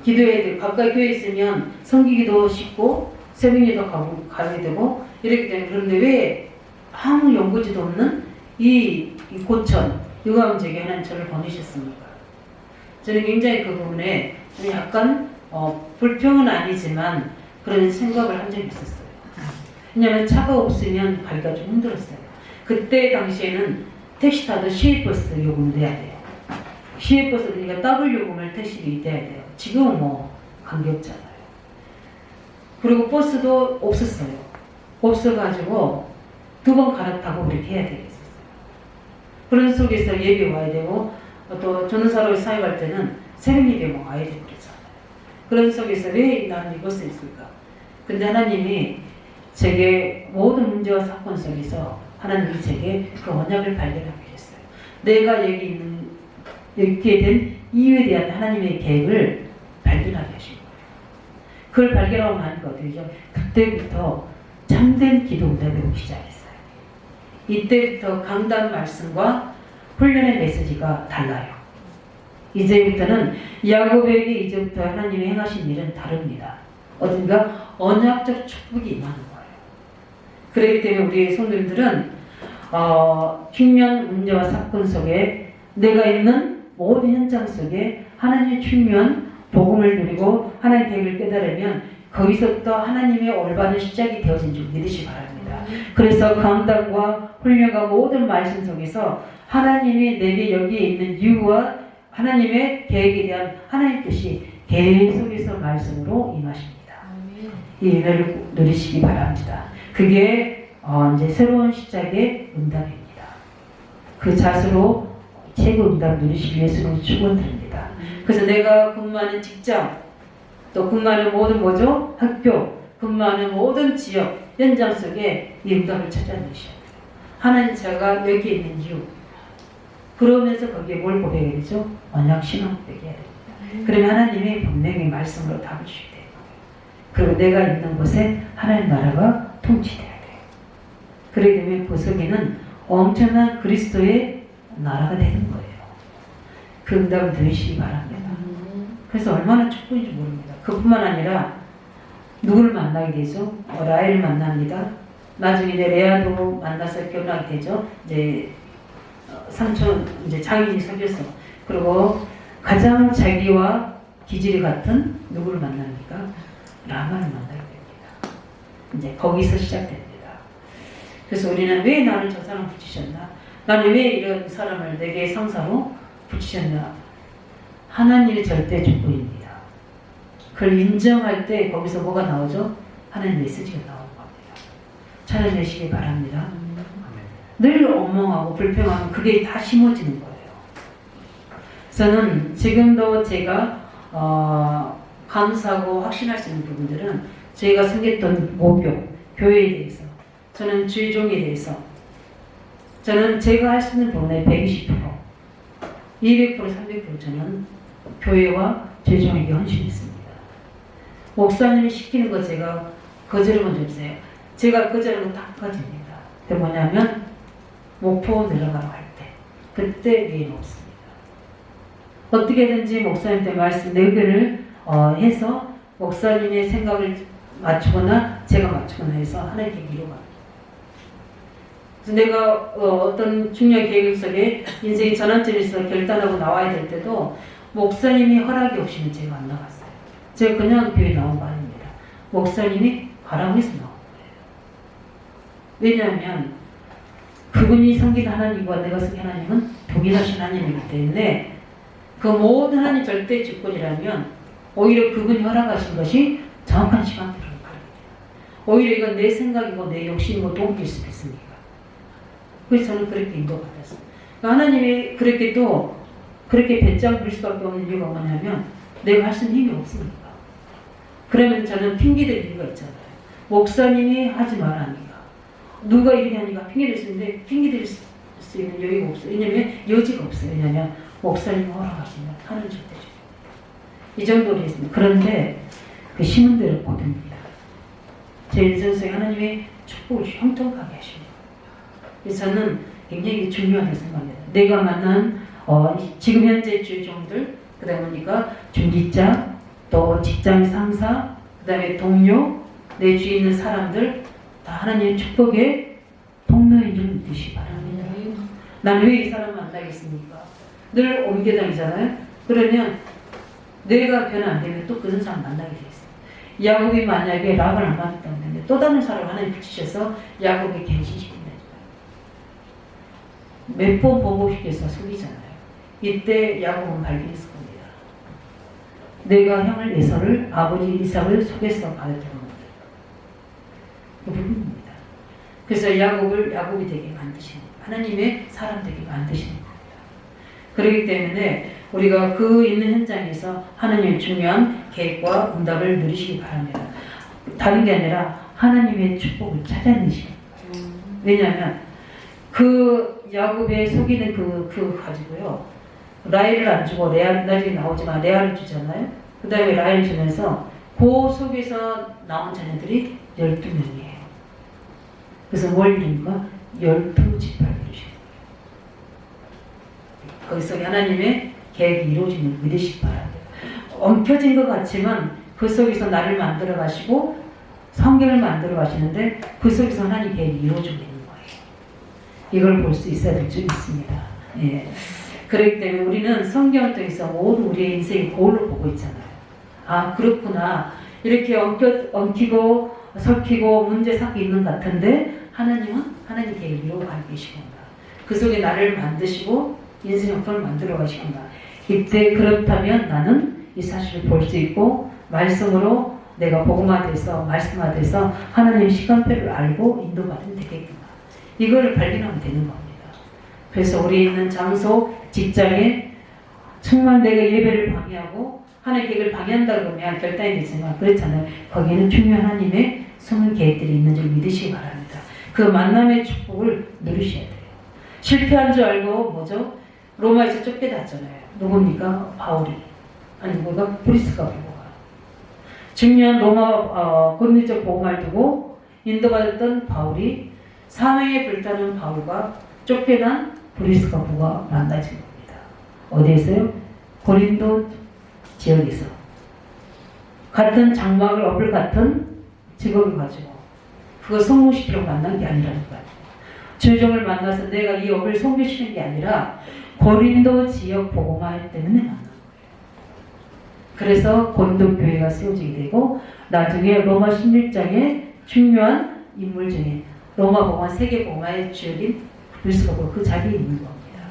기도해야 되고 가까이 교회에 있으면 성기기도 쉽고 새벽 예배도 가게 되고 이렇기 때문에 그런데 왜 아무 연고지도 없는 이 고천 유가운지에게 하나님 저를 보내셨습니까? 저는 굉장히 그 부분에 약간 불평은 아니지만 그런 생각을 한 적이 있었어요. 왜냐하면 차가 없으면 가기가 좀 힘들었어요. 그때 당시에는 택시 타도 시외버스 요금을 내야 돼요. 시외버스 그러니까 더블 요금을 택시비 내야 돼요. 지금은 뭐 관계없잖아요. 그리고 버스도 없었어요. 없어가지고 2번 갈아타고 그렇게 해야 되겠었어요. 그런 속에서 예배 와야 되고 또 전도사로 사역할 때는 새벽 예배 와야 되고 그랬잖아요. 그런 속에서 왜 나는 이것을 했을까? 근데 하나님이 제게 모든 문제와 사건 속에서 하나님이 제게 그 언약을 발견하게 했어요. 내가 여기에 된 이유에 대한 하나님의 계획을 발견하게 하신 거예요. 그걸 발견하고 나니까 어떻게죠? 그때부터 참된 기도 응답이 오기 시작했어요. 이때부터 강단 말씀과 훈련의 메시지가 달라요. 이제부터는 야곱에게 이제부터 하나님이 행하신 일은 다릅니다. 어딘가 언약적 축복이 임하는 거예요. 그렇기 때문에 우리 성도님들은 중요한 문제와 사건 속에 내가 있는 모든 현장 속에 하나님의 중요한 복음을 누리고 하나님의 계획을 깨달으면 거기서부터 하나님의 올바른 시작이 되어진 줄 믿으시기 바랍니다. 그래서 강단과 훈련과 모든 말씀 속에서 하나님이 내게 여기에 있는 이유와 하나님의 계획에 대한 하나님의 뜻이 계속해서 말씀으로 임하십니다. 이 은혜를 누리시기 바랍니다. 그게 이제 새로운 시작의 응답입니다. 그 자세로 최고 응답 누리시기 위해서 축원드립니다. 그래서 내가 근무하는 직장, 또 근무하는 모든 학교, 근무하는 모든 지역, 현장 속에 이 응답을 찾아내셔야 돼요. 하나님 제가 여기에 있는 이유. 그러면서 거기에 뭘 고백해야 되죠? 언약 신앙 고백해야 됩니다. 그러면 하나님이 분명히 말씀으로 답을 주셔야 돼요. 그리고 내가 있는 곳에 하나님 나라가 통치돼야 돼요. 그렇기 때문에 그 속에는 엄청난 그리스도의 나라가 되는 거예요. 그 응답을 들으시기 바랍니다. 그래서 얼마나 축복인지 모릅니다. 그뿐만 아니라 누구를 만나게 되죠? 라헬을 만납니다. 나중에 이제 레아도 만나서 결혼하게 되죠. 이제 삼촌 이제 장인이 생겼어. 그리고 가장 자기와 기질이 같은 누구를 만납니까? 라마를 만나게 됩니다. 이제 거기서 시작됩니다. 그래서 우리는 왜 나를 저 사람 붙이셨나? 나는 왜 이런 사람을 내게 상사로 붙이셨나? 하나님의 절대 주권입니다. 그걸 인정할 때 거기서 뭐가 나오죠? 하나님 메시지가 나오는 겁니다. 찾아내시기 바랍니다. 늘 엉망하고 불평하면 그게 다 심어지는 거예요. 저는 지금도 제가 감사하고 확신할 수 있는 부분들은 저희가 생겼던 목욕, 교회에 대해서, 저는 주의종에 대해서, 저는 제가 할 수 있는 부분의 120%, 200%, 300% 저는 교회와 주의종에게 헌신했습니다. 목사님이 시키는 거 제가 거절한 건 없어요. 제가 거절한 건 다 가집니다. 그게 뭐냐면 목포 내려가러 갈 때, 그때 외에는 없습니다. 어떻게든지 목사님한테 말씀, 의견을 해서 목사님의 생각을 맞추거나 제가 맞추거나 해서 하나님께 미뤄갑니다. 그래서 내가 어떤 중요한 계획 속에 인생의 전환점에서 결단하고 나와야 될 때도 목사님이 허락이 없이는 제가 안 나갔어요. 제가 그냥 교회 나온 거 아닙니다. 목사님이 가라고 해서 나온 거예요. 왜냐하면 그분이 섬긴 하나님과 내가 섬긴 하나님은 동일하신 하나님이기 때문에 그 모든 하나님 절대 주권이라면 오히려 그분이 허락하신 것이 정확한 시간대로 가는 거예요. 오히려 이건 내 생각이고 내 욕심이고 동기일 수도 있습니까? 그래서 저는 그렇게 인도받았어요. 하나님이 그렇게 또 그렇게 배짱 부릴 수밖에 없는 이유가 뭐냐면 내가 할 수 있는 힘이 없으니까. 그러면 저는 핑계댈 이유가 있잖아요. 목사님이 하지 말라니까. 누가 이렇게 하니까 핑계댈 수 있는데 핑계댈 수 있는 여유가 없어요. 왜냐면 여지가 없어요. 왜냐면 목사님이 허락하시면 하는 절대 주입니다. 이 정도로 했습니다. 그런데 그 심은 대로 거둡니다. 제 인생 속에 하나님의 축복을 형통하게 하십니다. 그래서 저는 굉장히 중요하다고 생각합니다. 내가 만난 지금 현재 주종들, 그 다음에 보니까 중직자, 또 직장 상사, 그 다음에 동료, 내 주위에 있는 사람들 다 하나님의 축복의 통로인 줄 믿으시기 바랍니다. 난 왜 이 사람 만나겠습니까? 늘 옮겨다니잖아요. 그러면 내가 변화 안 되면 또 그 사람 만나게 돼 있어요. 야곱이 만약에 락을 안 만났다면 또 다른 사람 하나님 붙이셔서 야곱이 갱신시킨다니까요. 몇 번 보복시켜서 속이잖아요. 이때 야곱은 발견했을 겁니다. 내가 형을 에서를 아버지 이삭을 속에서 받았던 겁니다. 그 부분입니다. 그래서 야곱을 야곱이 되게 만드시는 거예요. 하나님의 사람 되게 만드시는 겁니다. 그렇기 때문에 우리가 그 있는 현장에서 하나님의 중요한 계획과 응답을 누리시기 바랍니다. 다른 게 아니라 하나님의 축복을 찾아내시는 거예요. 왜냐하면 그 야곱의 속이는 그 가지고요. 라헬을 안 주고 나중에 나오지만 레아를 주잖아요. 그 다음에 라헬을 주면서 그 속에서 나온 자녀들이 12명이에요. 그래서 뭘 이루니까 12지파를 이루시는 거예요. 거기서 하나님의 계획이 이루어지는 믿으시기 바랍니다. 엉켜진 것 같지만 그 속에서 나를 만들어 가시고 성경을 만들어 가시는데 그 속에서 하나님 계획이 이루어지고 있는 거예요. 이걸 볼 수 있어야 될 줄 믿습니다. 예. 그렇기 때문에 우리는 성경을 통해서 모든 우리의 인생의 거울로 보고 있잖아요. 아, 그렇구나. 이렇게 엉키고 설키고 문제 삼기 있는 것 같은데 하나님은 하나님 계획을 이루어가고 계시구나. 그 속에 나를 만드시고 인생 형편을 만들어 가시구나. 이때 그렇다면 나는 이 사실을 볼 수 있고 말씀으로 내가 복음화돼서 말씀화돼서 하나님의 시간표를 알고 인도받으면 되겠구나. 이거를 발견하면 되는 겁니다. 그래서 우리 있는 장소, 직장에 정말 내가 예배를 방해하고 하나님의 계획을 방해한다 그러면 결단이 되지만 그렇잖아요. 거기에는 중요한 하나님의 숨은 계획들이 있는 줄 믿으시기 바랍니다. 그 만남의 축복을 누리셔야 돼요. 실패한 줄 알고 뭐죠? 로마에서 쫓겨났잖아요. 누굽니까? 바울이. 아니 뭐가 브리스가 부고가. 중요한 로마 권리적 복음을 두고 인도받았던 바울이 사명에 불타는 바울과 쫓겨난 브리스가 부가 만나진 겁니다. 어디에서요? 고린도 지역에서. 같은 장막을 업을 같은 직업을 가지고 그거 성공시키러 만난 게 아니라는 거예요. 주종을 만나서 내가 이 업을 성공시키는 게 아니라 고린도 지역 복음화 때문에 만난 거예요. 그래서 고린도 교회가 세워지게 되고 나중에 로마 16장의 중요한 인물 중에 로마 복음화 세계 복음화의 주역인 브리스가 그 자리에 있는 겁니다.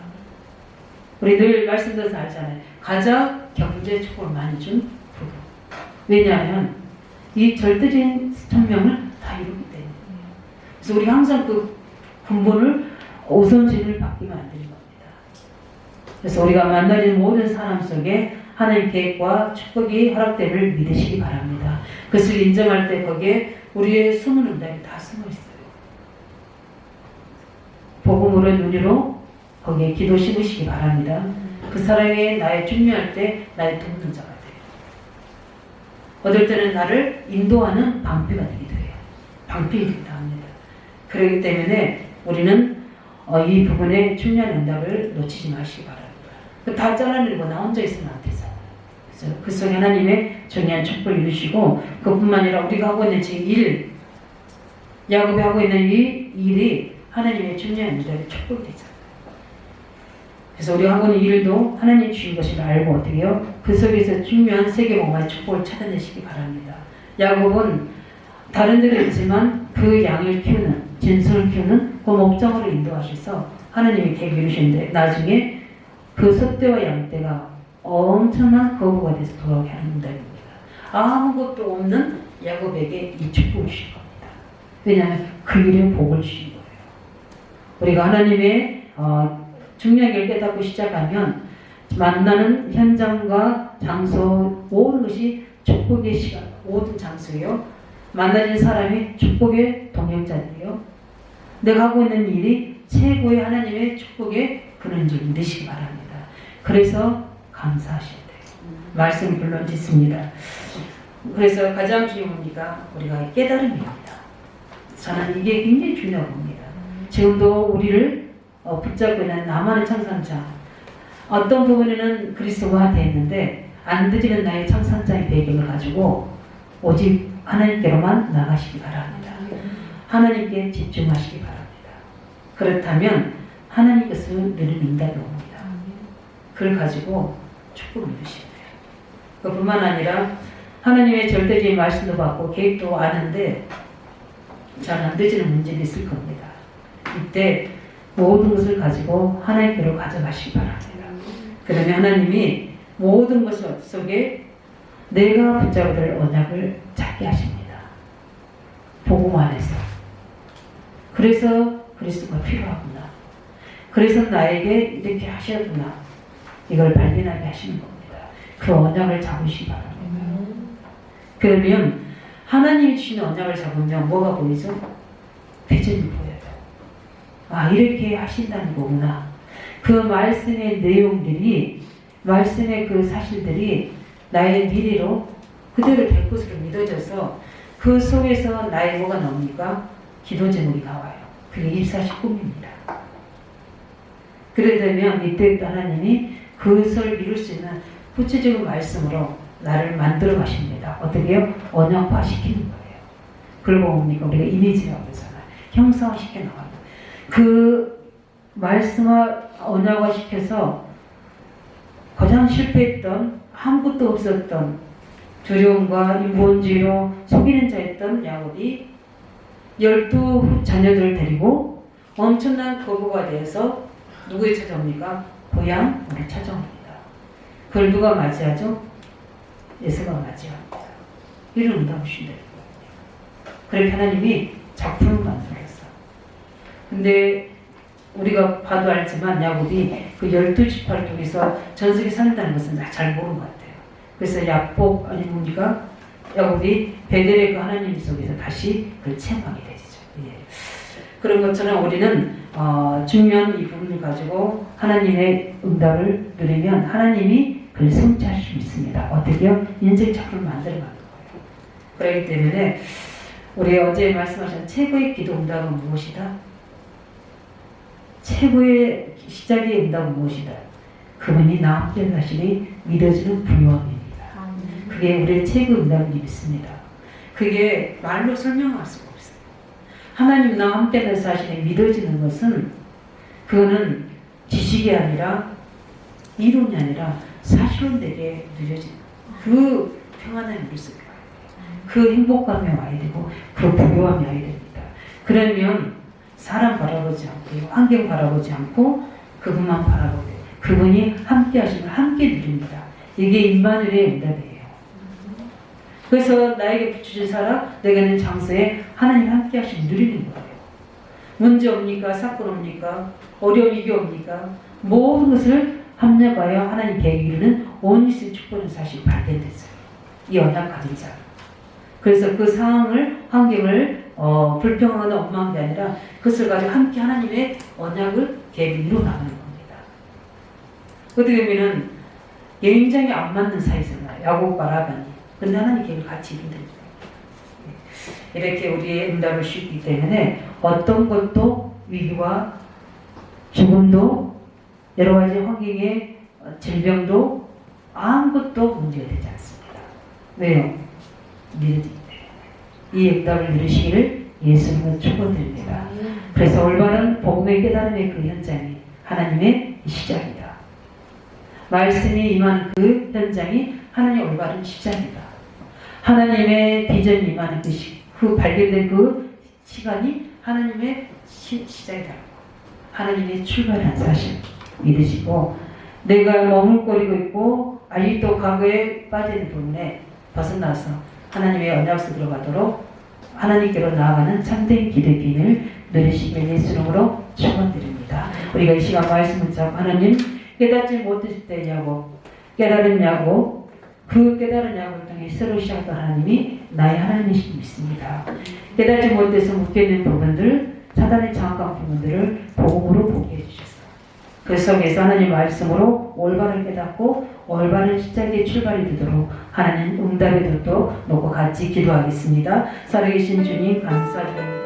우리 늘 말씀드려서 알잖아요. 가장 경제 축복을 많이 준 부부. 왜냐하면 이 절대적인 천명을 다 이루기 때문에. 그래서 우리 항상 그 근본을 우선순위를 바뀌면 안 되는 겁니다. 그래서 우리가 만나는 모든 사람 속에 하나님의 계획과 축복이 허락됨을 믿으시기 바랍니다. 그것을 인정할 때 거기에 우리의 숨은 응답이 다 숨어 있어요. 복음으로 눈으로 거기에 기도 심으시기 바랍니다. 그 사랑에 나의 중요할 때 나의 돕는 자가 돼요. 어떨 때는 나를 인도하는 방패가 되기도 해요. 방패가 되기도 합니다. 그렇기 때문에 우리는 이 부분에 중요한 응답을 놓치지 마시기 바랍니다. 다 잘라내고 나 혼자 있으면 안 되잖아요. 그래서 그 속에 하나님의 중요한 축복을 이루시고 그뿐만 아니라 우리가 하고 있는 제 일, 야곱이 하고 있는 이 일이 하나님의 중요한 응답의 축복이 되잖아요. 그래서 우리 하고는 일도 하나님 주신 것을 알고 어떻게 해요? 그 속에서 중요한 세계복음의 축복을 찾아내시기 바랍니다. 야곱은 다른 데도 있지만 그 양을 키우는, 진솔을 키우는 그 목장으로 인도하셔서 하나님이 계획 이루시는데 나중에 그 소떼와 양떼가 엄청난 거부가 돼서 돌아오게 하는 응답입니다. 아무것도 없는 야곱에게 이 축복을 주신 겁니다. 왜냐하면 그 일에 복을 주신 거예요. 우리가 하나님의 중요한 걸 깨닫고 시작하면 만나는 현장과 장소 모든 것이 축복의 시간, 모든 장소예요. 만나는 사람이 축복의 동행자들이에요. 내가 하고 있는 일이 최고의 하나님의 축복의 그런 줄 믿으시기 바랍니다. 그래서 감사하셔야 돼요. 말씀 물론 짓습니다. 그래서 가장 중요한 뭡니까? 우리가 깨달음입니다. 저는 이게 굉장히 중요하고 봅니다. 지금도 우리를 붙잡고 있는 나만의 청산자, 어떤 부분에는 그리스도가 되어 있는데 안 드리는 나의 청산자의 배경을 가지고 오직 하나님께로만 나가시기 바랍니다. 하나님께 집중하시기 바랍니다. 그렇다면 하나님 것을 누리는 응답이 옵니다. 그걸 가지고 축복을 누리셔야 돼요. 그뿐만 아니라 하나님의 절대적인 말씀도 받고 계획도 아는데 잘 안 되지는 문제도 있을 겁니다. 이때 모든 것을 가지고 하나님께로 가져가시기 바랍니다. 그러면 하나님이 모든 것 속에 내가 붙잡아야 될 언약을 찾게 하십니다. 복음 안에서. 그래서 그리스도가 필요하구나. 그래서 나에게 이렇게 하셨구나. 이걸 발견하게 하시는 겁니다. 그 언약을 잡으시기 바랍니다. 그러면 하나님이 주시는 언약을 잡으면 뭐가 보이죠? 비전이 보여요. 아, 이렇게 하신다는 거구나. 그 말씀의 내용들이, 말씀의 그 사실들이 나의 미래로 그대로 될 것으로 믿어져서 그 속에서 나의 뭐가 나옵니까? 기도 제목이 나와요. 그게 24시 꿈입니다. 그래 되면 이때 하나님이 그것을 이룰 수 있는 구체적인 말씀으로 나를 만들어 가십니다. 어떻게 해요? 언약화 시키는 거예요. 그리고 뭡니까? 우리가 이미지라고 그러잖아요. 형상화 시켜 나가는 그 말씀화 언약화 시켜서 가장 실패했던 아무것도 없었던 두려움과 인본주의로 속이는 자였던 야곱이 12 자녀들을 데리고 엄청난 거부가 되어서 누구에 찾아옵니까? 고향 우리 찾아옵니다. 그걸 누가 맞이하죠? 예수가 맞이합니다. 이런 응답을 주신다. 그렇게 하나님이 작품을 만들었어. 근데 우리가 봐도 알지만 야곱이 그 12지파를 통해서 전세계 산다는 것은 잘 모르는 것 같아요. 그래서 야곱 아니 뭡니까? 야곱이 베델의 그 하나님 속에서 다시 그걸 체험하게 되죠. 예. 그런 것처럼 우리는 중요한 이 부분을 가지고 하나님의 응답을 누리면 하나님이 그걸 성취하실 수 있습니다. 어떻게요? 인생 작품을 만들어가는 거예요. 그렇기 때문에 우리 어제 말씀하신 최고의 기도 응답은 무엇이다? 최고의 시작의 응답은 무엇이다? 그분이 나 함께 하시니 믿어지는 부요함입니다. 그게 우리의 최고 응답을 믿습니다. 그게 말로 설명할 수가 없어요. 하나님 나 함께 하시니 믿어지는 것은 그거는 지식이 아니라 이론이 아니라 사실론되게 누려지는 그 평안함이 우리 속에 와야 돼요. 그 행복감이 와야 되고 그 부요함이 와야 됩니다. 그러면 사람 바라보지 않고 환경 바라보지 않고 그분만 바라보고 그분이 함께 하시면 함께 누립니다. 이게 임마누엘의 응답이에요. 그래서 나에게 붙여진 사람 내가 있는 장소에 하나님 함께 하시면 누리는 거예요. 문제 옵니까? 사건 옵니까? 어려움 이게 옵니까? 모든 것을 합력하여 하나님 계획 이루는 온유스의 축복의 사실이 발견됐어요. 이 언약 가진 자. 그래서 그 상황을 환경을 불평하거나 원망한 게 아니라 그것을 가지고 함께 하나님의 언약을 계획을 이루어 나가는 겁니다. 어떻게 보면은 굉장히 안 맞는 사이잖아요. 야곱과 라반이. 근데 하나님 계획을 같이 이룬다. 이렇게 우리의 응답을 주기 때문에 어떤 것도 위기와 죽음도 여러 가지 환경의 질병도 아무것도 문제가 되지 않습니다. 왜요? 믿어지기 때문에. 이 응답을 누리시기를 예수님은 축원드립니다. 그래서 올바른 복음의 깨달음의 그 현장이 하나님의 시작이다. 말씀이 임하는 그 현장이 하나님의 올바른 시작이다. 하나님의 비전이 임하는 그 발견된 그 시간이 하나님의 시작이다. 하나님의 출발한 사실 믿으시고, 내가 머물거리고 있고 아직도 과거에 빠진 부분에 벗어나서 하나님의 언약 속으로 가도록 하나님께로 나아가는 참된 기대기를 누리시길 예수 이름으로 축원드립니다. 우리가 이 시간 말씀을 잡고, 하나님 깨닫지 못했을 때냐고 깨달았냐고, 그 깨달은 약을 통해 새로 시작했던 하나님이 나의 하나님이신 믿습니다. 깨닫지 못해서 묶여있는 부분들, 사단의 장악한 부분들을 복음으로 보게 해주셔서 그 속에서 하나님 말씀으로 올바른 깨닫고 올바른 시작의 출발이 되도록 하나님 응답의 뜻도 놓고 같이 기도하겠습니다. 살아계신 주님 감사드립니다.